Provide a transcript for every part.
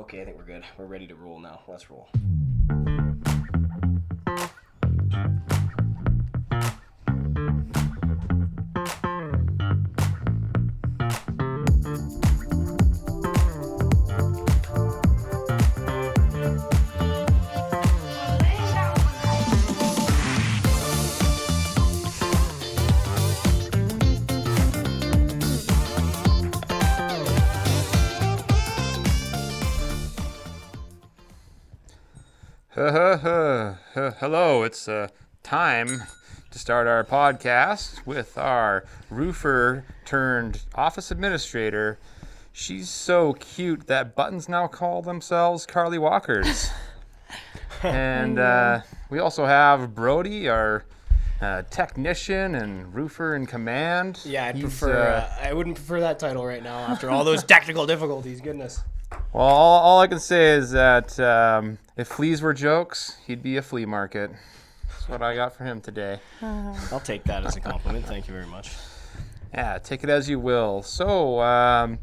Okay, I think we're good. We're ready to roll now. Let's roll. Hello, it's time to start our podcast with our roofer turned office administrator. She's so cute that buttons now call themselves Carly Walkers. And we also have Brody, our technician and roofer in command. Yeah, I wouldn't prefer that title right now after all those technical difficulties. Goodness. Well, all I can say is that if fleas were jokes, he'd be a flea market. That's what I got for him today. I'll take that as a compliment. Thank you very much. Yeah, take it as you will. So,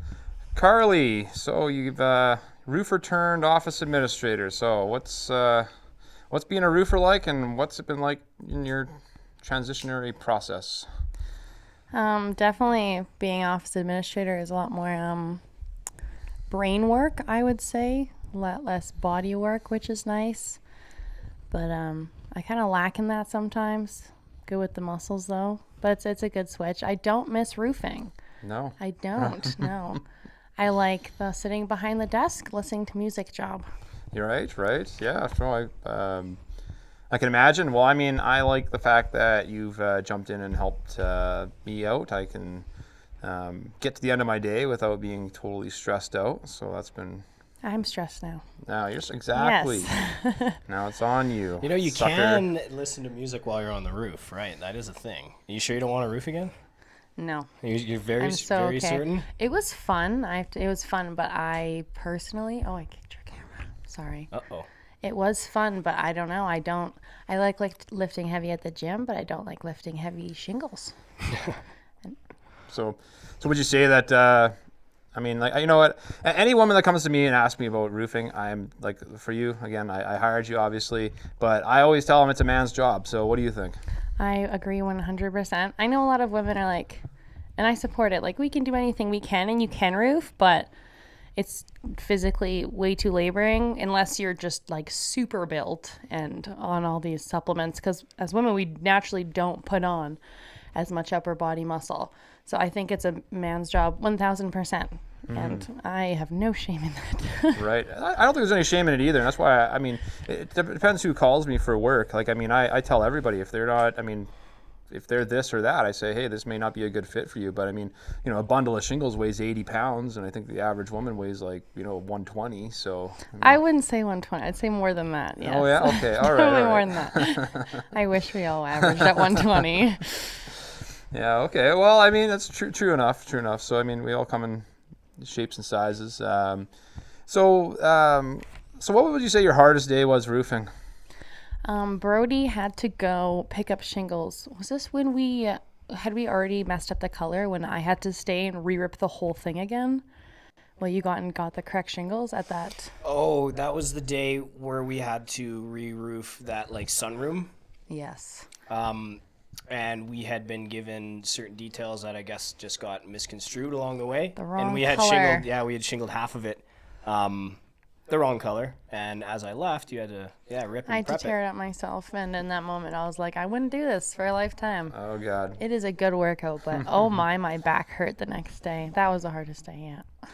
Carly, so you've roofer turned office administrator. So what's being a roofer like, and what's it been like in your transitionary process? Definitely being office administrator is a lot more brain work, I would say. A lot less body work, which is nice. But I kind of lack in that sometimes. Good with the muscles, though. But it's a good switch. I don't miss roofing. No. I don't, no. I like the sitting behind the desk listening to music job. You're right. Yeah, so I can imagine. Well, I mean, I like the fact that you've jumped in and helped me out. I can get to the end of my day without being totally stressed out. So that's been... I'm stressed now. Now you're exactly. Yes. Now it's on you. You know, you sucker. can listen to music while you're on the roof, right? That is a thing. Are you sure you don't want a roof again? No. You're very, I'm so very okay. certain? It was fun. It was fun, but I personally... Oh, I kicked your camera. Sorry. Uh-oh. It was fun, but I don't know. I like lifting heavy at the gym, but I don't like lifting heavy shingles. So would you say that, I mean, like, you know what, any woman that comes to me and asks me about roofing, I'm like, for you, again, I hired you, obviously, but I always tell them it's a man's job. So what do you think? I agree 100%. I know a lot of women are like, and I support it, like, we can do anything we can, and you can roof, but it's physically way too laboring unless you're just like super built and on all these supplements, because as women, we naturally don't put on as much upper body muscle. So I think it's a man's job 1,000%. And I have no shame in that. Right. I don't think there's any shame in it either. And that's why, I mean, it depends who calls me for work. Like, I mean, I tell everybody if they're not, I mean, if they're this or that, I say, hey, this may not be a good fit for you. But I mean, you know, a bundle of shingles weighs 80 pounds. And I think the average woman weighs like, 120. So. I mean, I wouldn't say 120. I'd say more than that. Yes. Oh, yeah? Okay. All right. Probably more than that. I wish we all averaged at 120. Yeah, okay. Well, I mean, that's true enough. So, I mean, we all come in shapes and sizes. So what would you say your hardest day was roofing? Brody had to go pick up shingles. Was this when we already messed up the color, when I had to stay and re-rip the whole thing again? Well, you got the correct shingles at that. Oh, that was the day where we had to re-roof that, like, sunroom. Yes. And we had been given certain details that I guess just got misconstrued along the way. The wrong and we had color. shingled half of it the wrong color. And as I left, you had to rip and I had to prep tear it up myself, and in that moment I was like, I wouldn't do this for a lifetime. Oh, God. It is a good workout, but oh my back hurt the next day. That was the hardest day yet.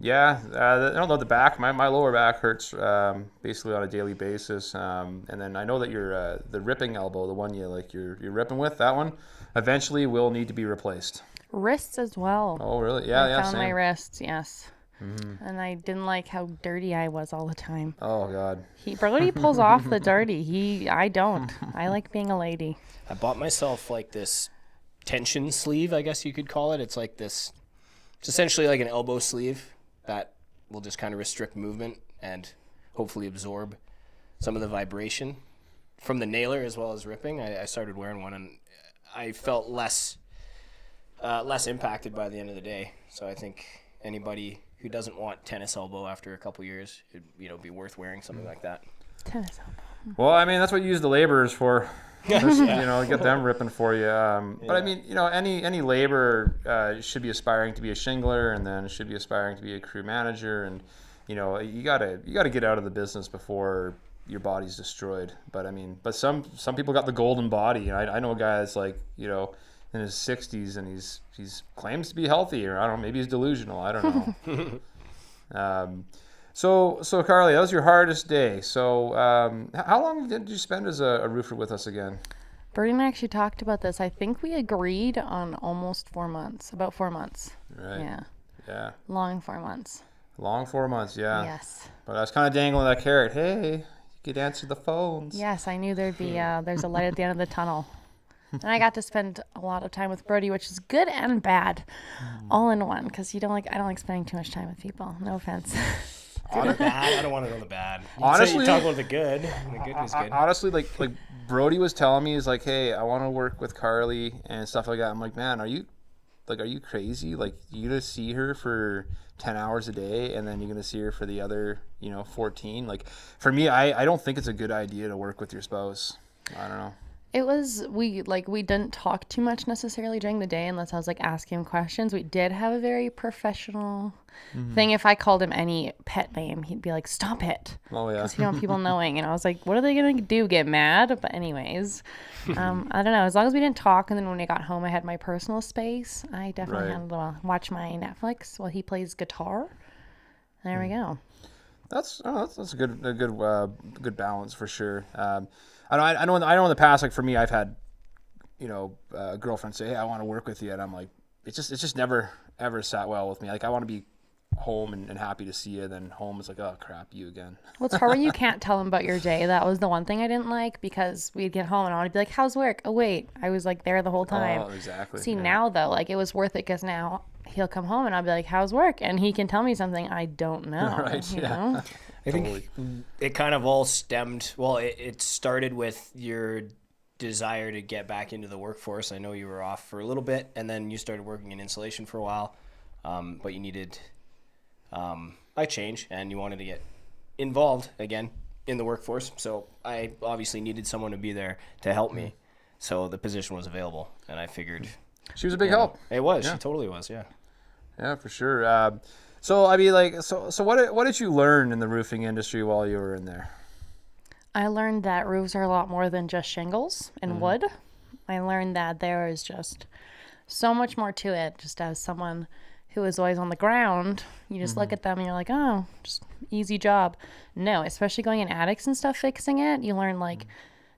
Yeah, I don't know the back. My lower back hurts basically on a daily basis. And then I know that your the ripping elbow, the one you're ripping with, that one, eventually will need to be replaced. Wrists as well. Oh, really? Yeah, I found same. my wrists, yes. And I didn't like how dirty I was all the time. Oh, God. Brody pulls off the dirty. I don't. I like being a lady. I bought myself like this tension sleeve, I guess you could call it. It's like this, it's essentially like an elbow sleeve that will just kind of restrict movement and hopefully absorb some of the vibration from the nailer as well as ripping. I started wearing one and I felt less impacted by the end of the day. So I think anybody who doesn't want tennis elbow after a couple years, it'd be worth wearing something like that. Tennis elbow. Well, I mean, that's what you use the laborers for. Get them ripping for you. But I mean, any laborer should be aspiring to be a shingler, and then should be aspiring to be a crew manager, and you gotta get out of the business before your body's destroyed. But I mean, some people got the golden body. I know a guy that's like in his 60s, and he's claims to be healthy, or I don't know, maybe he's delusional. I don't know. So Carly, that was your hardest day. So how long did you spend as a roofer with us again? Birdie and I actually talked about this. I think we agreed on almost 4 months, about 4 months. Right. Yeah. Long 4 months. Long 4 months, yeah. Yes. But I was kind of dangling that carrot. Hey, you could answer the phones. Yes, I knew there'd be there's a light at the end of the tunnel. And I got to spend a lot of time with Brody, which is good and bad, all in one. Because I don't like spending too much time with people. No offense. Good or bad? I don't want to know the bad. Honestly, you talk about the good. The good was good. Honestly, like Brody was telling me, he's like, hey, I want to work with Carly and stuff like that. I'm like, man, are you crazy? Like, you gonna see her for 10 hours a day, and then you're gonna see her for the other 14? Like, for me, I don't think it's a good idea to work with your spouse. I don't know. It was, we didn't talk too much necessarily during the day unless I was asking him questions. We did have a very professional thing. If I called him any pet name, he'd be like, stop it. Oh, yeah. Because you don't want people knowing. And I was like, what are they going to do? Get mad? But anyways, I don't know. As long as we didn't talk, and then when I got home, I had my personal space. I definitely had to watch my Netflix while he plays guitar. There we go. That's a good balance for sure. I know in the past, like for me, I've had, girlfriends say, hey, I want to work with you. And I'm like, it's just never, ever sat well with me. Like, I want to be home and happy to see you. Then home is like, oh crap, you again. Well, it's hard when you can't tell him about your day. That was the one thing I didn't like, because we'd get home and I would be like, how's work? Oh, wait, I was there the whole time. Oh, exactly. See, now though, it was worth it, because now he'll come home and I'll be like, how's work? And he can tell me something I don't know. Right, you know? I think it kind of all stemmed, it started with your desire to get back into the workforce. I know you were off for a little bit, and then you started working in insulation for a while, but you needed a change, and you wanted to get involved again in the workforce. So I obviously needed someone to be there to help me. So the position was available, and I figured... She was a big help. It was. Yeah. She totally was, yeah. Yeah, for sure. So I mean, so what did you learn in the roofing industry while you were in there? I learned that roofs are a lot more than just shingles and wood. I learned that there is just so much more to it. Just as someone who is always on the ground, you just look at them and you're like, oh, just easy job. No, especially going in attics and stuff, fixing it, you learn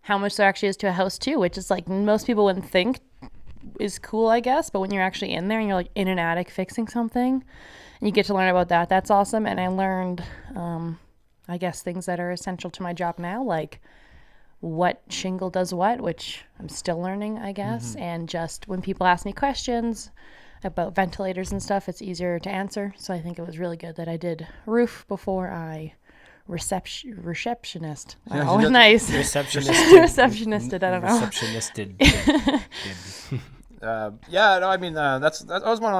how much there actually is to a house too, which is most people wouldn't think is cool, I guess. But when you're actually in there and you're in an attic fixing something, and you get to learn about that, that's awesome. And I learned, I guess, things that are essential to my job now, like what shingle does what, which I'm still learning, I guess. And just when people ask me questions about ventilators and stuff, it's easier to answer. So I think it was really good that I did roof before I receptionist. Oh, nice. Receptionisted. I don't know. Receptionisted. I mean, that was one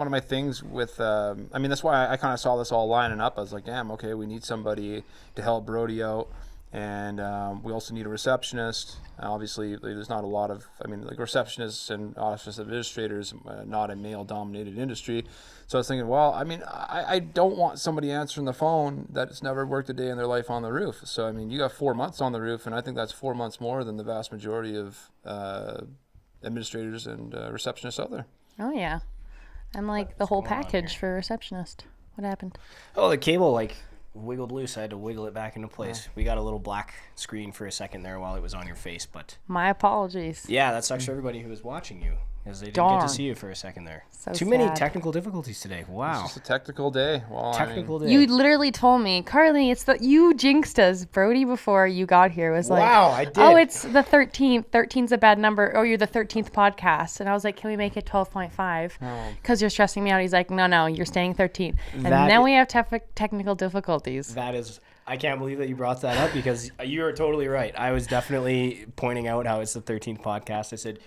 of my things with. I mean, that's why I kind of saw this all lining up. I was like, damn, okay, we need somebody to help Brody out, and we also need a receptionist. Obviously, there's not a lot of. I mean, receptionists and office administrators, not a male-dominated industry. So I was thinking, well, I mean, I don't want somebody answering the phone that's never worked a day in their life on the roof. So I mean, you got 4 months on the roof, and I think that's 4 months more than the vast majority of administrators and receptionists out there. Oh yeah, I'm the whole package for a receptionist. What happened? Oh, the cable wiggled loose. I had to wiggle it back into place. We got a little black screen for a second there while it was on your face, but my apologies. Yeah, that sucks for everybody who was watching you, because they didn't get to see you for a second there. So Too many technical difficulties today. Wow. It's just a technical day. Well, day. You literally told me, Carly, you jinxed us. Brody, before you got here, was like, wow, I did. Oh, it's the 13th. 13's a bad number. Oh, you're the 13th podcast. And I was like, can we make it 12.5? Because you're stressing me out. He's like, no, you're staying 13th. And then we have technical difficulties. That is... I can't believe that you brought that up because you are totally right. I was definitely pointing out how it's the 13th podcast. I said,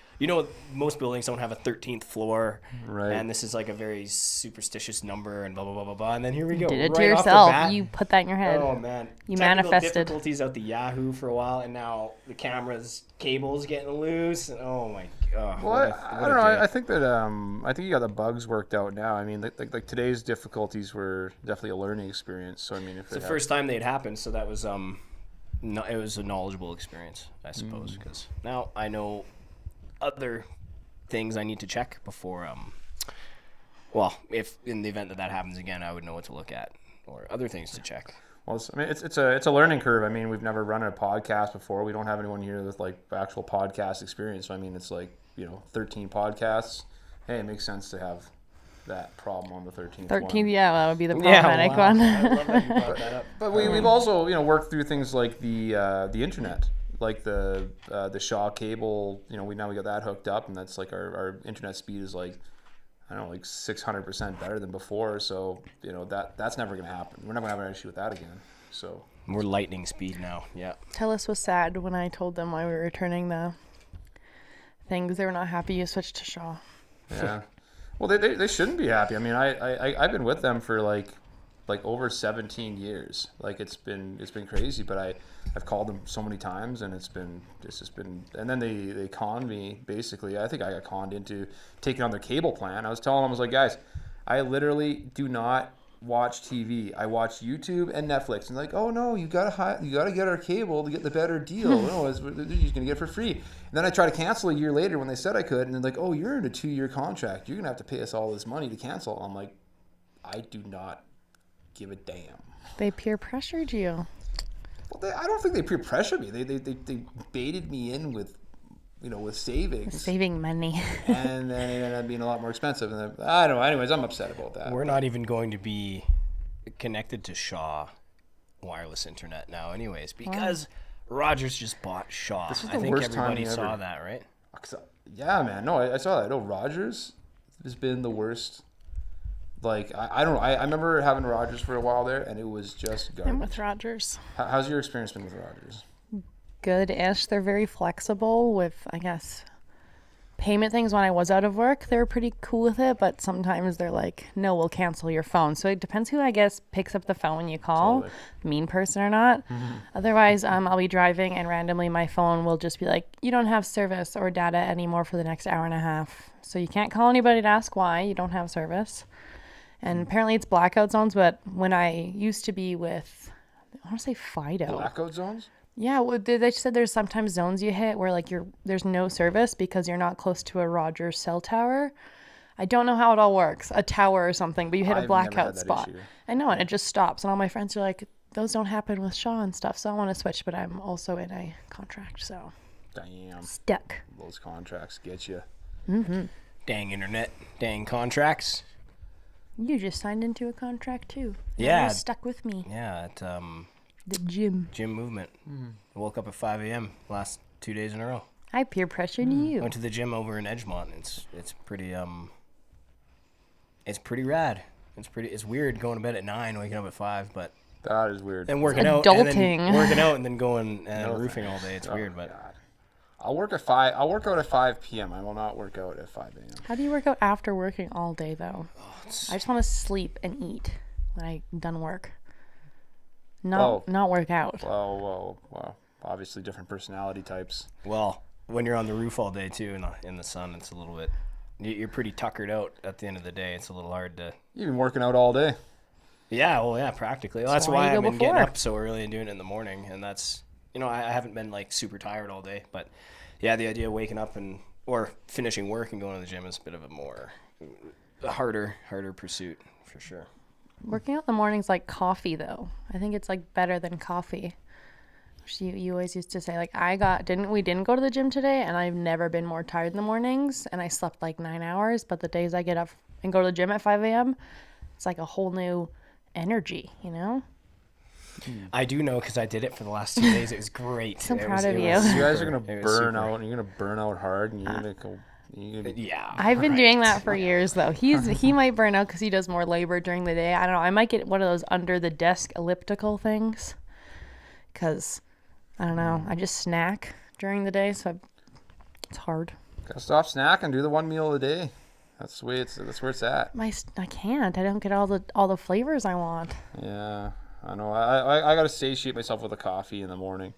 most buildings don't have a 13th floor. Right. And this is like a very superstitious number and blah, blah, blah, blah, blah. And then here we go. Did it right to off the yourself. bat. You put that in your head. Oh, man. You Technical manifested. difficulties out the Yahoo for a while, and now the camera's cable's getting loose. And oh, my God. Well, I don't know. I think that I think you got the bugs worked out now. I mean, like today's difficulties were definitely a learning experience. So I mean, if It's the first time they'd happened, so that was it was a knowledgeable experience, I suppose, because now I know other things I need to check before well, if in the event that happens again, I would know what to look at or other things to check. Well, I mean, it's a learning curve. I mean, we've never run a podcast before. We don't have anyone here with like actual podcast experience. So I mean, it's like 13 podcasts. Hey, it makes sense to have that problem on the 13th 13th, one. yeah, that would be the problematic one. I love that you brought that up. But we've also worked through things like the internet, like the Shaw cable. We got that hooked up, and that's like our internet speed is like, I don't know, like 600% better than before. So that's never gonna happen. We're never gonna have an issue with that again. So We're lightning speed now. Yeah. Telus was sad when I told them why we were returning the things. They were not happy you switched to Shaw. yeah. Well, they shouldn't be happy. I mean, I've been with them for like over 17 years. Like it's been crazy, but I've called them so many times, and it's just been. And then they conned me basically. I think I got conned into taking on their cable plan. I was telling them, I was like, guys, I literally do not watch TV. I watch YouTube and Netflix. And like, oh no, you gotta get our cable to get the better deal. No, you're gonna get it for free. And then I try to cancel a year later when they said I could, and they're like, oh, you're in a 2-year contract. You're gonna have to pay us all this money to cancel. I'm like, I do not give a damn. They peer pressured you. Well, I don't think they peer pressured me. They baited me in with savings. Saving money. And then it ended up being a lot more expensive. And then, I don't know. Anyways, I'm upset about that. We're not even going to be connected to Shaw wireless internet now anyways, because Rogers just bought Shaw. This is I the think worst everybody timing saw ever. that, right? Yeah, man. No, I saw that. No, Rogers has been the worst. Like, I don't know. I remember having Rogers for a while there, and it was just I'm garbage. with Rogers. How's your experience been with Rogers? Good-ish. They're very flexible with, I guess, payment things. When I was out of work, they were pretty cool with it, but sometimes they're like, no, we'll cancel your phone. So it depends who, I guess, picks up the phone when you call, Totally. mean person or not. Otherwise, I'll be driving and randomly my phone will just be like, you don't have service or data anymore for the next hour and a half. So you can't call anybody to ask why you don't have service. And apparently it's blackout zones, but when I used to be with, I want to say Fido. Blackout zones? Yeah, well, they said there's sometimes zones you hit where like there's no service because you're not close to a Rogers cell tower. I don't know how it all works, a tower or something, but you hit I've a never blackout had that spot. issue. I know, and it just stops. And all my friends are like, those don't happen with Shaw and stuff, so I want to switch, but I'm also in a contract, so Damn. stuck. Those contracts get you. Dang internet, dang contracts. You just signed into a contract too. Yeah. You're stuck with me. Yeah, at The gym. gym movement. I woke up at 5 a.m. last 2 days in a row. I peer pressured you. Went to the gym over in Edgemont. It's pretty it's weird going to bed at 9, waking up at 5, but That is weird. then working out and Adulting. then working out and then going and No roofing all day. It's weird, but God. I'll work out at 5 p.m. I will not work out at 5 a.m. How do you work out after working all day though? I just want to sleep and eat when I'm done work. Not work out. Well, obviously different personality types. well, when you're on the roof all day too in the sun, it's a little bit. You're pretty tuckered out at the end of the day. It's a little hard to. You've been working out all day. Yeah, well, yeah, practically. Well, that's why why you I've go been getting before. up so early and doing it in the morning, and that's I haven't been like super tired all day, but yeah, the idea of waking up or finishing work and going to the gym is a bit of a harder pursuit for sure. Working out in the morning's like coffee though. I think it's like better than coffee. You always used to say like we didn't go to the gym today and I've never been more tired in the mornings and I slept like 9 hours, but the days I get up and go to the gym at 5 a.m. it's like a whole new energy, you know? I do know because I did it for the last 2 days. It was great. So It proud was- of it you. was You guys are super- gonna it was burn super. out. And you're gonna burn out hard, and you're gonna go. Yeah. I've been doing that for years though. He might burn out because he does more labor during the day. I don't know. I might get one of those under the desk elliptical things. because I don't know. I just snack during the day, so it's hard. Gotta stop snacking. Do the one meal a day. That's the way that's where it's at. I can't. I don't get all the flavors I want. Yeah, I know. I gotta satiate myself with a coffee in the morning.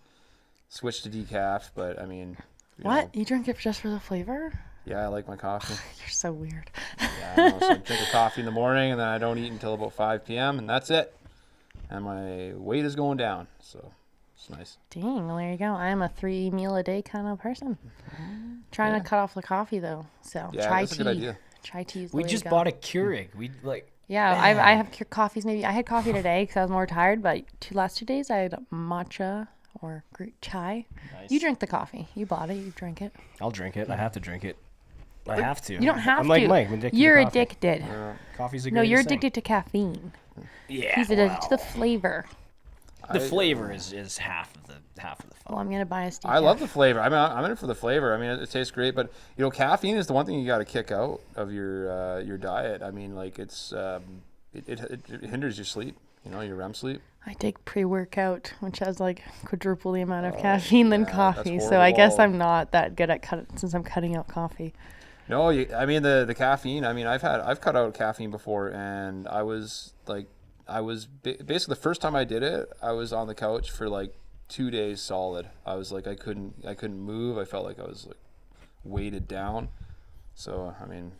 Switch to decaf, but I mean. What? You drink it just for the flavor? Yeah, I like my coffee. You're so weird. Yeah, I know. So I drink a coffee in the morning, and then I don't eat until about 5 p.m., and that's it. And my weight is going down, so it's nice. Dang, well, there you go. I'm a 3 meal a day kind of person. Trying to cut off the coffee though. So Yeah, chai that's a tea. good idea. Chai tea is the We way just to go. bought a Keurig. We like. Yeah, Man. I have coffees. Maybe I had coffee today because I was more tired. But last 2 days I had matcha or chai. Nice. You drink the coffee. You bought it. You drink it. I'll drink it. I have to drink it. I have to. You don't have I'm to. like Mike. I'm addicted You're to coffee. addicted. Coffee's a No, great you're thing. addicted to caffeine. Yeah. He's addicted to the flavor. The flavor is half of the fun. Well, I'm gonna buy a decaf. I love the flavor. I mean, I'm in it for the flavor. I mean, it tastes great, but caffeine is the one thing you got to kick out of your diet. I mean, like it hinders your sleep. Your REM sleep. I take pre-workout, which has like quadruple the amount of caffeine than yeah, that's coffee. So I guess horrible. I'm not that good at since I'm cutting out coffee. No, I mean the caffeine. I mean, I've cut out caffeine before, and basically the first time I did it, I was on the couch for like 2 days solid. I was like I couldn't move. I felt like I was like weighted down. So I mean,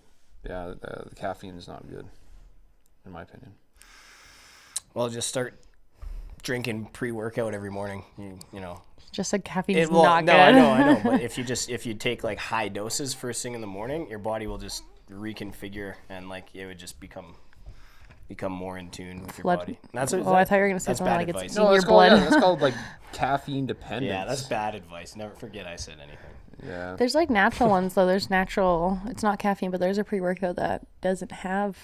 yeah, the caffeine is not good, in my opinion. Well, just start drinking pre-workout every morning. You know. Just like caffeine is Well, not no, good. I know. But if you take like high doses first thing in the morning, your body will just reconfigure and like it would just become more in tune with your Blood- body. I thought you were gonna say that's something bad like advice. it's No, in your that's called, blood. that's called like caffeine dependence. Yeah, that's bad advice. Never forget I said anything. Yeah. There's like natural ones though. There's natural. It's not caffeine, but there's a pre-workout that doesn't have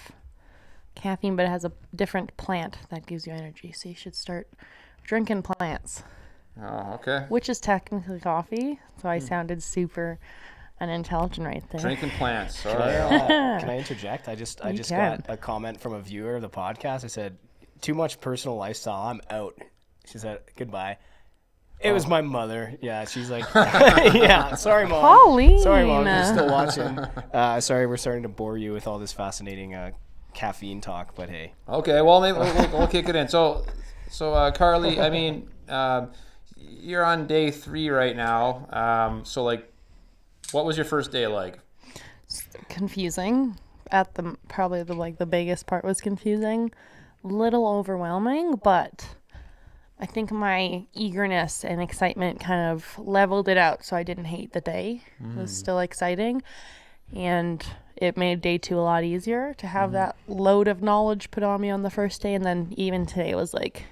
caffeine, but it has a different plant that gives you energy. So you should start drinking plants, Oh, okay. which is technically coffee. So I sounded super unintelligent right there. Drinking plants. All Can I, right. can I interject? I just can. got a comment from a viewer of the podcast. I said, "Too much personal lifestyle. I'm out." She said, "Goodbye." It was my mother. Yeah, she's like, yeah. Sorry, mom. Pauline. Sorry, mom. You're still watching. Sorry, we're starting to bore you with all this fascinating caffeine talk, but hey. Okay. Well, maybe we'll kick it in. So Carly, I mean, you're on day 3 right now. So like, what was your first day like? Confusing. Probably the biggest part was confusing. Little overwhelming, but I think my eagerness and excitement kind of leveled it out, so I didn't hate the day. It was still exciting, and it made day 2 a lot easier to have that load of knowledge put on me on the first day. And then even today was like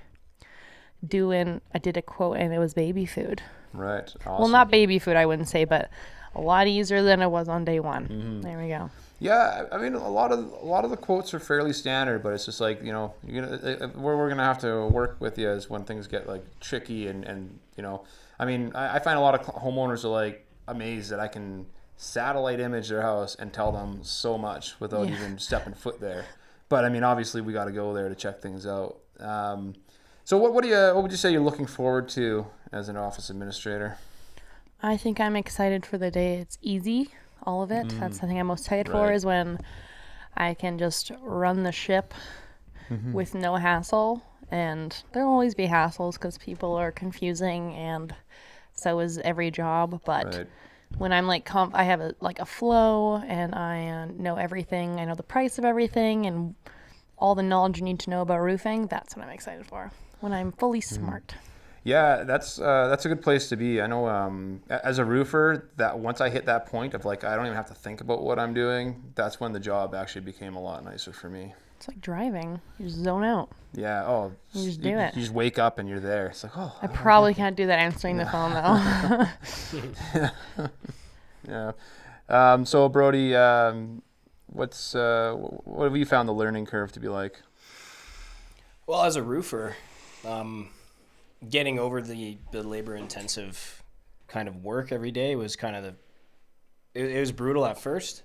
I did a quote, and it was baby food. Right. Awesome. Well, not baby food, I wouldn't say, but a lot easier than it was on day 1. There we go. Yeah, I mean, a lot of the quotes are fairly standard, but it's just like, you're gonna where we're gonna have to work with you is when things get like tricky and I mean, I find a lot of homeowners are like amazed that I can satellite image their house and tell them so much without even stepping foot there. But I mean, obviously we got to go there to check things out. So what would you say you're looking forward to as an office administrator? I think I'm excited for the day. It's easy, all of it. That's the thing I'm most excited for Right. is when I can just run the ship with no hassle. And there'll always be hassles because people are confusing, and so is every job. But Right. when I'm like, I have a flow, and I know everything. I know the price of everything and all the knowledge you need to know about roofing. That's what I'm excited for. When I'm fully smart. Yeah, that's a good place to be. I know as a roofer, that once I hit that point of like I don't even have to think about what I'm doing, that's when the job actually became a lot nicer for me. It's like driving. You just zone out. Yeah. Oh, You just do it. You just wake up and you're there. It's like, oh. I probably can't do that answering the phone though. Yeah. So Brody, what have you found the learning curve to be like? Well, as a roofer, getting over the labor-intensive kind of work every day was kind of it was brutal at first.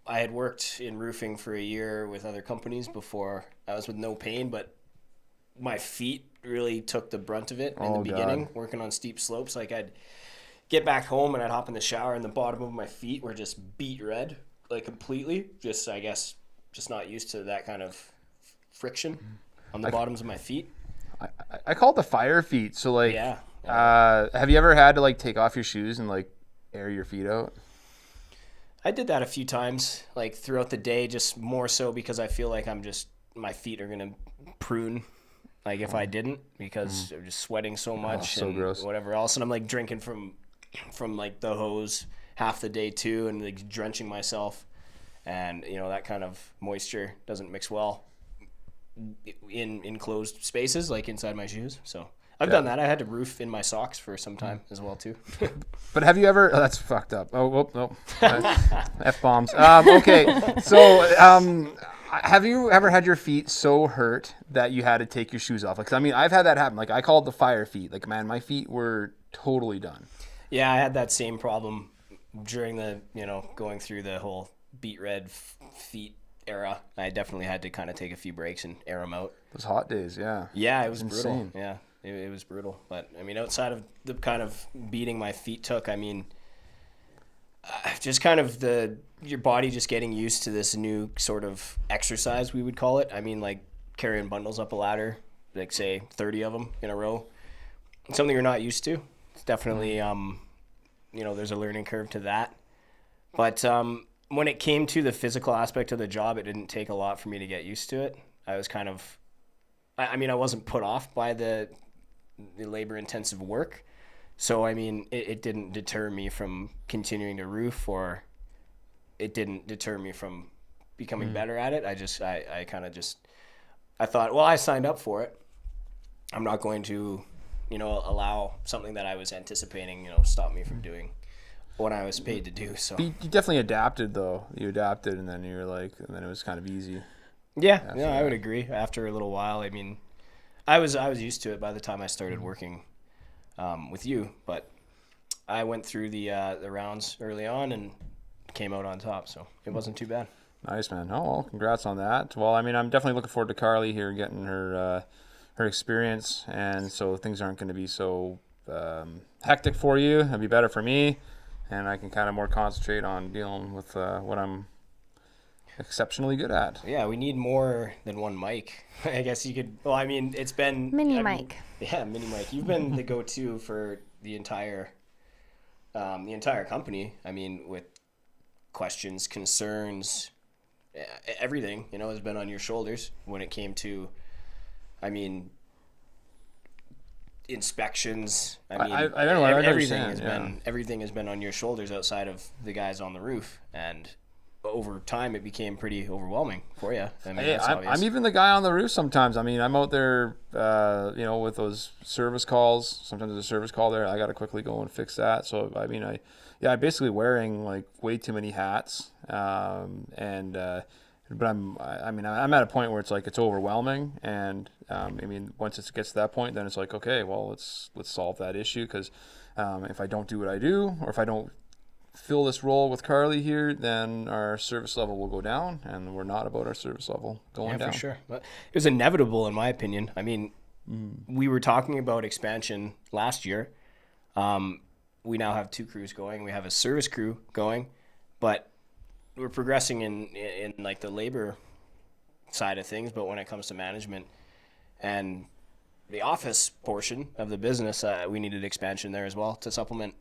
I had worked in roofing for a year with other companies before. I was with No Pain, but my feet really took the brunt of it in the Oh, beginning, God. working on steep slopes. Like I'd get back home and I'd hop in the shower and the bottom of my feet were just beet red, like completely. Just, I guess, just not used to that kind of friction on the bottoms of my feet. I call it the fire feet. So like, Yeah. have you ever had to like take off your shoes and like air your feet out? I did that a few times, like throughout the day, just more so because I feel like my feet are gonna prune, like if I didn't, because I'm just sweating so much so and gross. whatever else, and I'm like drinking from like the hose half the day too, and like drenching myself, and you know that kind of moisture doesn't mix well in enclosed spaces like inside my shoes. So I've done that. I had to roof in my socks for some time as well too. But have you ever? Oh, that's fucked up. Oh, whoop, no. F-bombs. Okay, so have you ever had your feet so hurt that you had to take your shoes off? Like, 'cause, I mean, I've had that happen. Like, I call it the fire feet. Like, man, my feet were totally done. Yeah, I had that same problem during going through the whole beet red feet era. I definitely had to kind of take a few breaks and air them out. Those hot days, yeah. Yeah, it was brutal. insane. Yeah, it was brutal. But I mean, outside of the kind of beating my feet took, I mean, just kind of your body just getting used to this new sort of exercise, we would call it. I mean, like carrying bundles up a ladder, like say 30 of them in a row. It's something you're not used to. It's definitely, there's a learning curve to that. But when it came to the physical aspect of the job, it didn't take a lot for me to get used to it. I was kind of, I wasn't put off by the labor-intensive work. So, I mean, it didn't deter me from continuing to roof, or it didn't deter me from becoming better at it. I kind of I thought, well, I signed up for it. I'm not going to, allow something that I was anticipating, stop me from doing what I was paid to do. So You definitely adapted, though. You adapted, and then you were like, and then it was kind of easy. yeah, I would agree. After a little while, I mean, I was used to it by the time I started working with you, but I went through the rounds early on and came out on top, so it wasn't too bad. Nice, man. Oh, well, congrats on that. Well, I mean, I'm definitely looking forward to Carly here getting her experience, and so things aren't going to be so hectic for you. It'll be better for me, and I can kind of more concentrate on dealing with what I'm exceptionally good at. Yeah, we need more than one mic. I guess you could. Well, I mean, it's been Mini mic. Yeah, mini mic. You've been the go-to for the entire company. I mean, with questions, concerns, everything, has been on your shoulders when it came to, I mean, inspections. I mean, I don't know. everything has been on your shoulders outside of the guys on the roof, and over time it became pretty overwhelming for you. I mean, that's obvious. I'm even the guy on the roof sometimes. I mean, I'm out there, with those service calls. Sometimes there's a service call there. I got to quickly go and fix that. So, I mean, I'm basically wearing like way too many hats. But I'm at a point where it's like, it's overwhelming. And, once it gets to that point, then it's like, okay, well, let's solve that issue. Cause, if I don't do what I do, or if I don't fill this role with Carly here, then our service level will go down, and we're not about our service level going down. For sure. But it was inevitable, in my opinion. I mean, we were talking about expansion last year. We now have 2 crews going. We have a service crew going, but we're progressing in like the labor side of things. But when it comes to management and the office portion of the business, we needed expansion there as well to supplement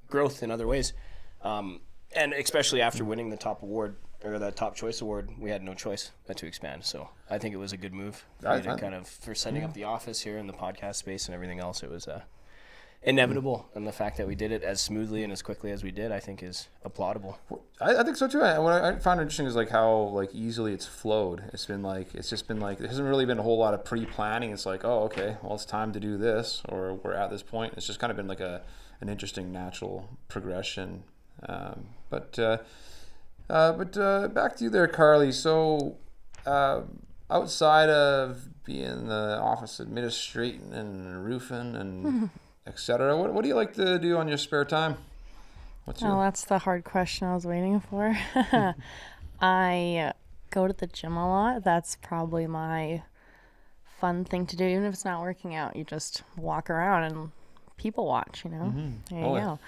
growth in other ways. And especially after winning the top award, or the top choice award, we had no choice but to expand. So I think it was a good move for setting up the office here in the podcast space and everything else. It was inevitable, and the fact that we did it as smoothly and as quickly as we did, I think, is applaudable. I think so too. What I found interesting is like how like easily it's flowed. There hasn't really been a whole lot of pre-planning. It's like, oh, okay, well, it's time to do this, or we're at this point. It's just kind of been like an interesting natural progression. But back to you there, Carly. So outside of being the office administrating and roofing and etc., what do you like to do on your spare time? That's the hard question I was waiting for. I go to the gym a lot. That's probably my fun thing to do. Even if it's not working out, you just walk around and people watch, you know? There you go.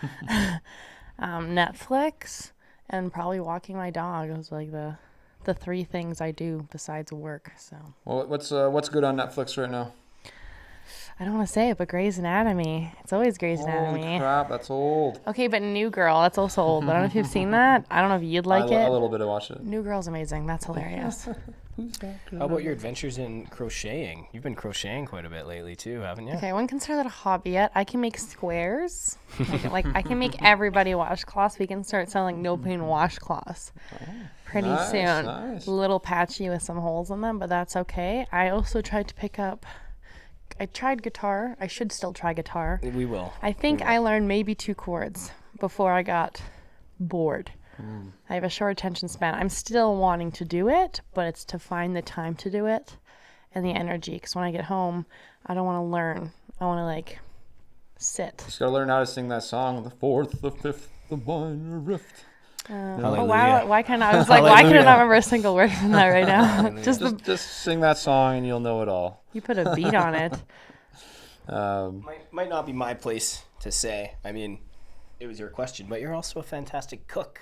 Netflix and probably walking my dog. Those are like the 3 things I do besides work. So. Well, what's good on Netflix right now? I don't want to say it, but Grey's Anatomy. It's always Grey's Anatomy. Holy crap, that's old. Okay, but New Girl, that's also old. I don't know if you've seen that. I don't know if you'd like it. A little bit of watch it. New Girl's amazing. That's hilarious. How about your adventures in crocheting? You've been crocheting quite a bit lately too, haven't you? Okay, I wouldn't consider that a hobby yet. I can make squares. I can make everybody washcloths. We can start selling no pain washcloths pretty soon. Nice. A little patchy with some holes in them, but that's okay. I also tried to pick up. I tried guitar. I should still try guitar. We will. I think I learned maybe 2 chords before I got bored. I have a short attention span. I'm still wanting to do it, but it's to find the time to do it and the energy. Because when I get home, I don't want to learn. I want to like sit. Just gotta learn how to sing that song. The 4th, the 5th, the minor rift. Oh wow! Why can't I was like, why can I not remember a single word from that right now? Just sing that song and you'll know it all. You put a beat on it. Might not be my place to say. I mean, it was your question, but you're also a fantastic cook.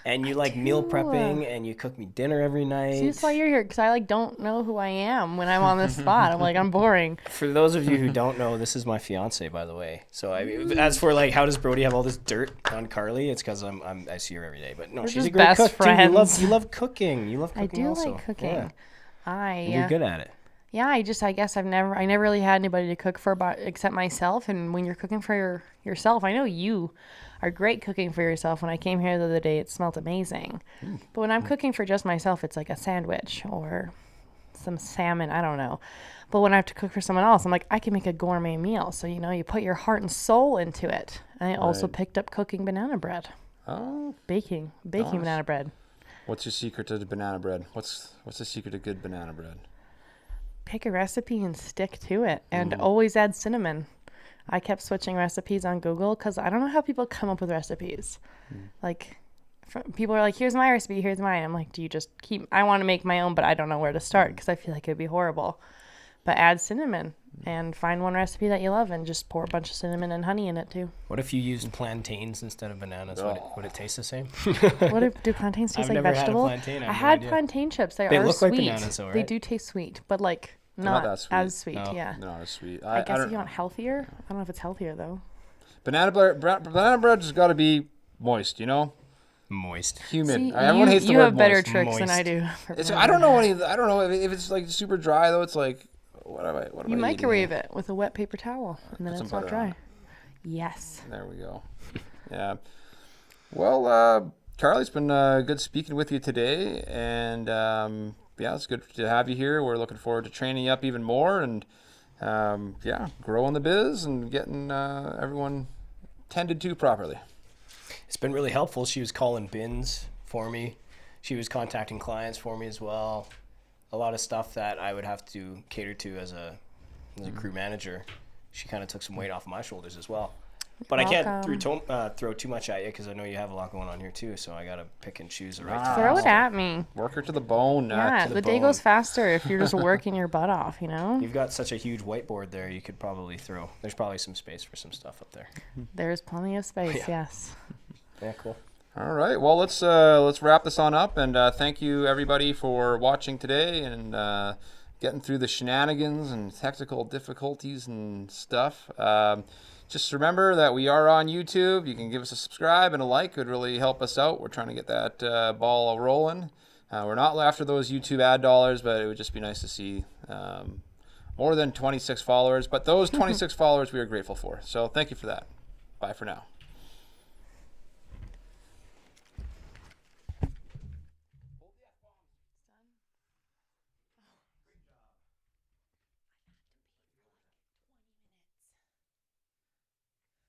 And you like meal prepping, and you cook me dinner every night. See, that's why you're here, because I like don't know who I am when I'm on this spot. I'm like, I'm boring. For those of you who don't know, this is my fiance, by the way. So I mean, as for like, how does Brody have all this dirt on Carly? It's because I see her every day. But no, We're she's just a great best cook. friends. Dude, you love cooking. You love I cooking do also. like cooking. Yeah. And you're good at it. Yeah, I guess I never really had anybody to cook for except myself. And when you're cooking for yourself, I know you are great cooking for yourself. When I came here the other day, it smelled amazing. But when I'm cooking for just myself, it's like a sandwich or some salmon. I don't know. But when I have to cook for someone else, I'm like, I can make a gourmet meal. So, you know, you put your heart and soul into it. And I also picked up cooking banana bread. Oh. Baking banana bread. What's your secret to the banana bread? What's the secret to good banana bread? Pick a recipe and stick to it, and always add cinnamon. I kept switching recipes on Google because I don't know how people come up with recipes. Like, people are like, here's my recipe, here's mine. I'm like, do you just keep, I want to make my own, but I don't know where to start because I feel like it'd be horrible. But add cinnamon and find one recipe that you love and just pour a bunch of cinnamon and honey in it too. What if you used plantains instead of bananas? Would it taste the same? Do plantains taste I've like never vegetable? had a plantain. I had plantain chips. They are look sweet. like bananas though, right? They do taste sweet, but like not that sweet. as sweet. No. Yeah. Not as sweet. I guess don't if you want healthier, I don't know if it's healthier though. Banana bread's got to be moist, you know? Moist. Humid. See, Everyone hates the you word have better moist. tricks than I Moist. do. I don't know if it's like super dry though. It's like what am I You microwave it with a wet paper towel, and then Put it's some not butter on dry. Yes. There we go. Yeah. Well, Carly, it's been good speaking with you today, and yeah, it's good to have you here. We're looking forward to training you up even more, and yeah, growing the biz and getting everyone tended to properly. It's been really helpful. She was calling bins for me. She was contacting clients for me as well. A lot of stuff that I would have to cater to as a crew manager. She kind of took some weight off my shoulders as well. But I can't throw too much at you because I know you have a lot going on here too. So I got to pick and choose the right Throw times. it at me. Work her to the bone. Yeah, to the the day bone. goes faster if you're just working your butt off, you know? You've got such a huge whiteboard there. You could probably throw. There's probably some space for some stuff up there. There's plenty of space, yes. Yeah, cool. All right. Well, let's wrap this on up, and thank you everybody for watching today and getting through the shenanigans and technical difficulties and stuff. Just remember that we are on YouTube. You can give us a subscribe and a like. It would really help us out. We're trying to get that ball rolling. We're not after those YouTube ad dollars, but it would just be nice to see more than 26 followers. But those 26 followers we are grateful for. So thank you for that. Bye for now.